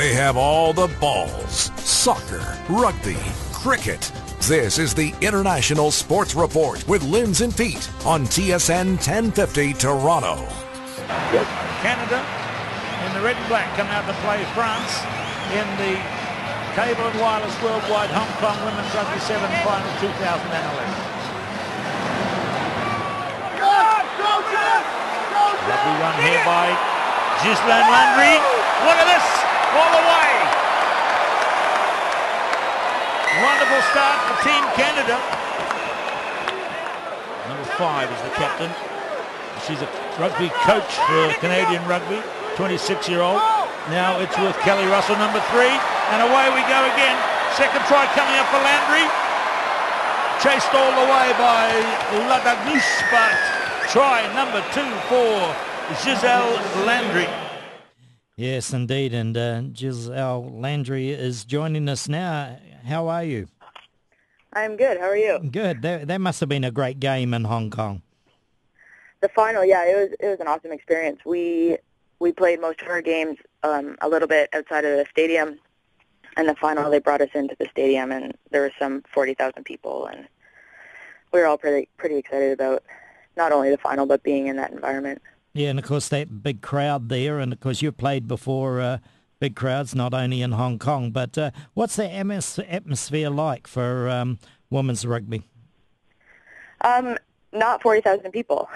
They have all the balls. Soccer, rugby, cricket. This is the International Sports Report with Limbs and Feet on TSN 1050 Toronto. Canada in the red and black come out to play France in the Cable and Wireless Worldwide Hong Kong Women's Rugby 7 Final 2011. Rugby run here by Ghislaine Landry. Look at this, all the way. Wonderful start for Team Canada. Number 5 is the captain. She's a rugby coach for Canadian rugby, 26-year-old. Now it's with Kelly Russell, number 3. And away we go again. Second try coming up for Landry. Chased all the way by Ladagnis, but try number 2 for Ghislaine Landry. Yes, indeed. And Ghislaine Landry is joining us now. How are you? I'm good. How are you? Good. That must have been a great game in Hong Kong. The final, yeah, it was an awesome experience. We played most of our games a little bit outside of the stadium, and the final they brought us into the stadium, and there was some 40,000 people, and we were all pretty excited about not only the final but being in that environment. Yeah, and of course that big crowd there, and of course you played before big crowds, not only in Hong Kong, but what's the atmosphere like for women's rugby? Not 40,000 people.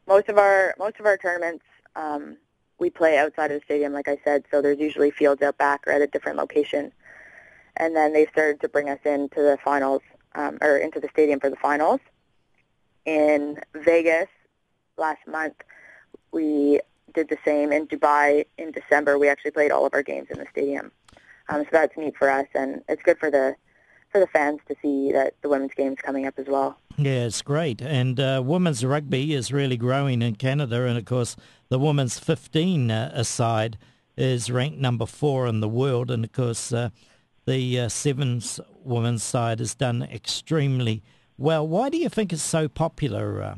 most of our tournaments we play outside of the stadium, like I said, so there's usually fields out back or at a different location. And then they started to bring us into the finals, or into the stadium for the finals. In Vegas last month, we did the same. In Dubai in December, we actually played all of our games in the stadium. So that's neat for us, and it's good for the fans to see that the women's game's coming up as well. Yeah, it's great. And women's rugby is really growing in Canada, and of course the women's 15 side is ranked number 4 in the world, and of course the sevens women's side has done extremely well. Why do you think it's so popular?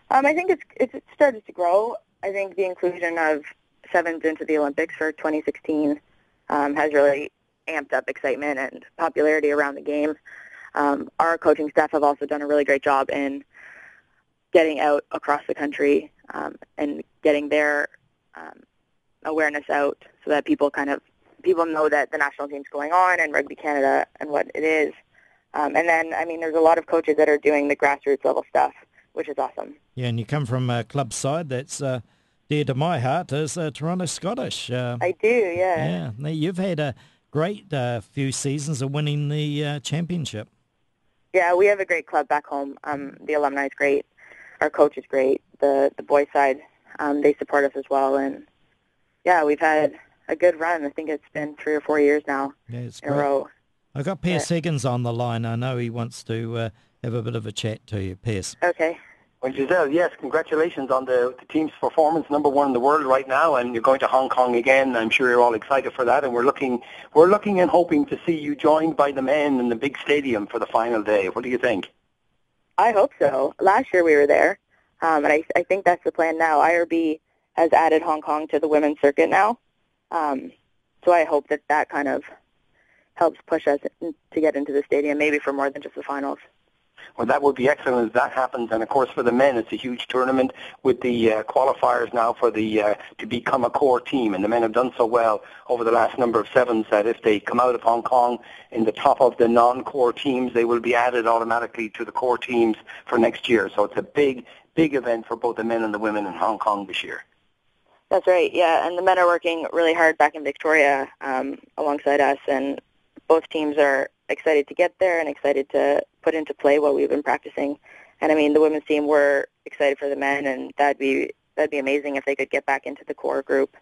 I think it's started to grow. I think the inclusion of sevens into the Olympics for 2016 has really amped up excitement and popularity around the game. Our coaching staff have also done a really great job in getting out across the country and getting their awareness out so that people know that the national team's going on and Rugby Canada and what it is. And then, I mean, there's a lot of coaches that are doing the grassroots level stuff, which is awesome. Yeah, and you come from a club side that's dear to my heart, is Toronto Scottish. I do, yeah. Yeah, you've had a great few seasons of winning the championship. Yeah, we have a great club back home. The alumni is great. Our coach is great. The boys side, they support us as well. And, yeah, we've had a good run. I think it's been 3 or 4 years now in a row. I've got Pierce Higgins on the line. I know he wants to have a bit of a chat to you. Pierce. Okay. Well, Giselle, yes, congratulations on the team's performance, number 1 in the world right now, and you're going to Hong Kong again. I'm sure you're all excited for that, and we're looking and hoping to see you joined by the men in the big stadium for the final day. What do you think? I hope so. Last year we were there, and I think that's the plan now. IRB has added Hong Kong to the women's circuit now, so I hope that kind of helps push us to get into the stadium, maybe for more than just the finals. Well, that would be excellent if that happens. And, of course, for the men, it's a huge tournament with the qualifiers now for the to become a core team. And the men have done so well over the last number of sevens that if they come out of Hong Kong in the top of the non-core teams, they will be added automatically to the core teams for next year. So it's a big, big event for both the men and the women in Hong Kong this year. That's right, yeah. And the men are working really hard back in Victoria alongside us, and both teams are excited to get there and excited to put into play what we've been practicing. And I mean, the women's team, we're excited for the men, and that'd be amazing if they could get back into the core group.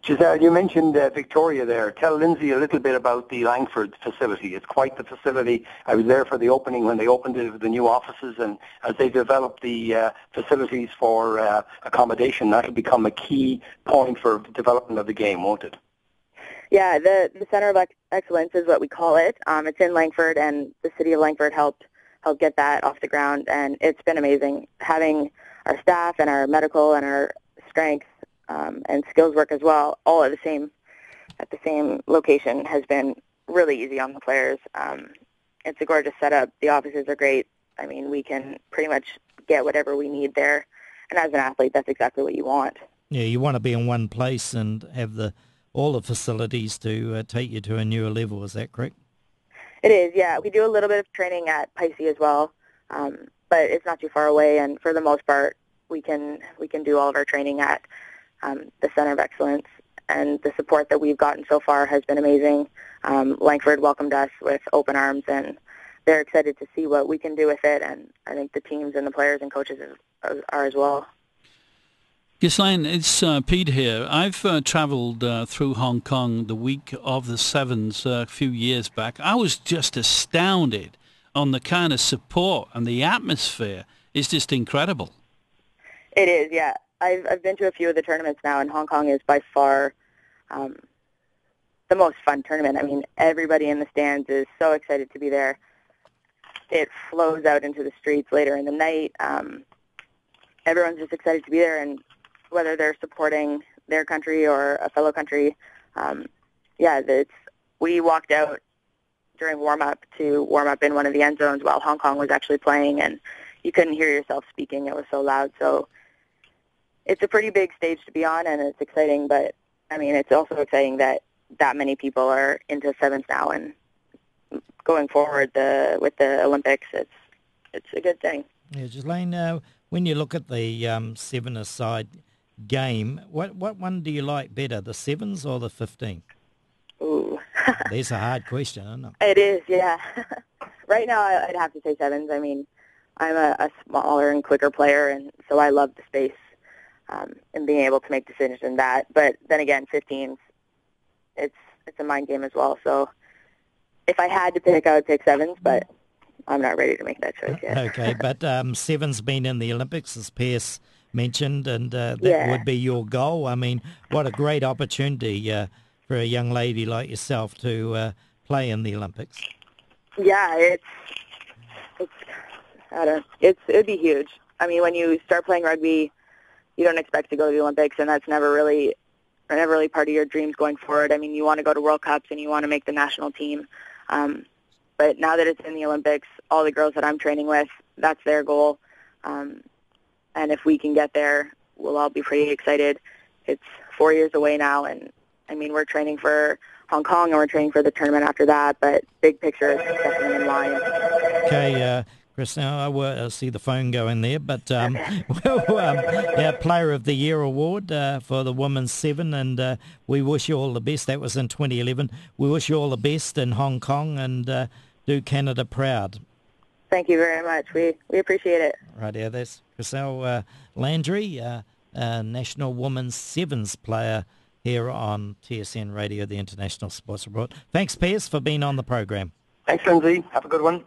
Giselle, you mentioned Victoria there. Tell Lindsay a little bit about the Langford facility. It's quite the facility. I was there for the opening when they opened the new offices, and as they develop the facilities for accommodation, that'll become a key point for development of the game, won't it? Yeah, the Center of Excellence is what we call it. It's in Langford, and the city of Langford helped get that off the ground, and it's been amazing having our staff and our medical and our strength and skills work as well, all at the same location, has been really easy on the players. It's a gorgeous setup. The offices are great. I mean, we can pretty much get whatever we need there. And as an athlete, that's exactly what you want. Yeah, you want to be in one place and have all the facilities to take you to a newer level. Is that correct? It is, yeah. We do a little bit of training at Pisces as well, but it's not too far away. And for the most part, we can do all of our training at the Center of Excellence. And the support that we've gotten so far has been amazing. Langford welcomed us with open arms, and they're excited to see what we can do with it. And I think the teams and the players and coaches are as well. Ghislaine, it's Pete here. I've travelled through Hong Kong the week of the Sevens a few years back. I was just astounded on the kind of support, and the atmosphere is just incredible. It is, yeah. I've been to a few of the tournaments now, and Hong Kong is by far the most fun tournament. I mean, everybody in the stands is so excited to be there. It flows out into the streets later in the night. Everyone's just excited to be there, and whether they're supporting their country or a fellow country, we walked out during warm-up to warm up in one of the end zones while Hong Kong was actually playing, and you couldn't hear yourself speaking. It was so loud. So it's a pretty big stage to be on, and it's exciting, but, I mean, it's also exciting that many people are into sevens now, and going forward with the Olympics, it's a good thing. Yeah, Ghislaine, when you look at the seven-a-side game, what one do you like better, the sevens or the 15? Ooh. There's a hard question, isn't it? It is, yeah. Right now, I'd have to say sevens. I mean, I'm a smaller and quicker player, and so I love the space and being able to make decisions in that. But then again, 15s, it's a mind game as well. So if I had to pick, I would pick sevens, but I'm not ready to make that choice yet. Okay, but sevens been in the Olympics, as Pierce mentioned, and that would be your goal. I mean, what a great opportunity for a young lady like yourself to play in the Olympics. Yeah, it'd be huge. I mean, when you start playing rugby, you don't expect to go to the Olympics, and that's never really part of your dreams going forward. I mean, you want to go to World Cups and you want to make the national team. But now that it's in the Olympics, all the girls that I'm training with, that's their goal. And if we can get there, we'll all be pretty excited. It's 4 years away now, and, I mean, we're training for Hong Kong and we're training for the tournament after that, but big picture is definitely in line. Okay, Chris, now I will see the phone going there, but Player of the Year award for the Women's Seven, and we wish you all the best. That was in 2011. We wish you all the best in Hong Kong, and do Canada proud. Thank you very much. We appreciate it. Right, yeah, that's Ghislaine Landry, National Women's Sevens player here on TSN Radio, the International Sports Report. Thanks, Pierce, for being on the program. Thanks, Lindsay. Have a good one.